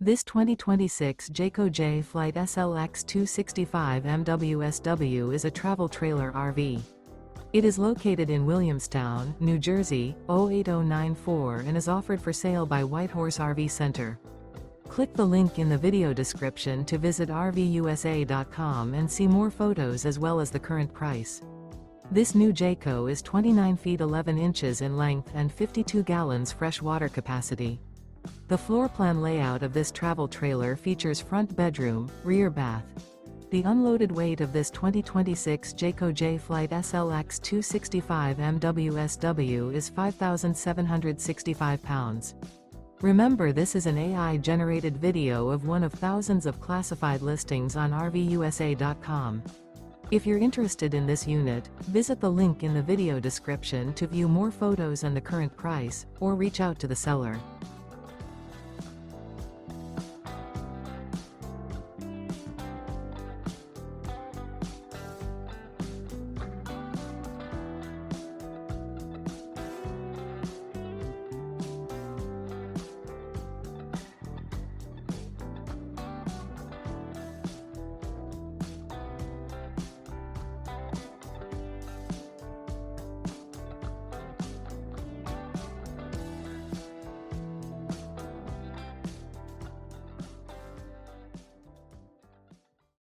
This 2026 Jayco Jay Flight SLX 265 MWSW is a travel trailer RV. It is located in Williamstown, New Jersey, 08094 and is offered for sale by Whitehorse RV Center. Click the link in the video description to visit RVUSA.com and see more photos as well as the current price. This new Jayco is 29 feet 11 inches in length and 52 gallons fresh water capacity. The floor plan layout of this travel trailer features front bedroom, rear bath. The unloaded weight of this 2026 Jayco Jay Flight SLX 265 MWSW is 5,765 pounds. Remember, this is an AI-generated video of one of thousands of classified listings on RVUSA.com. If you're interested in this unit, visit the link in the video description to view more photos and the current price, or reach out to the seller.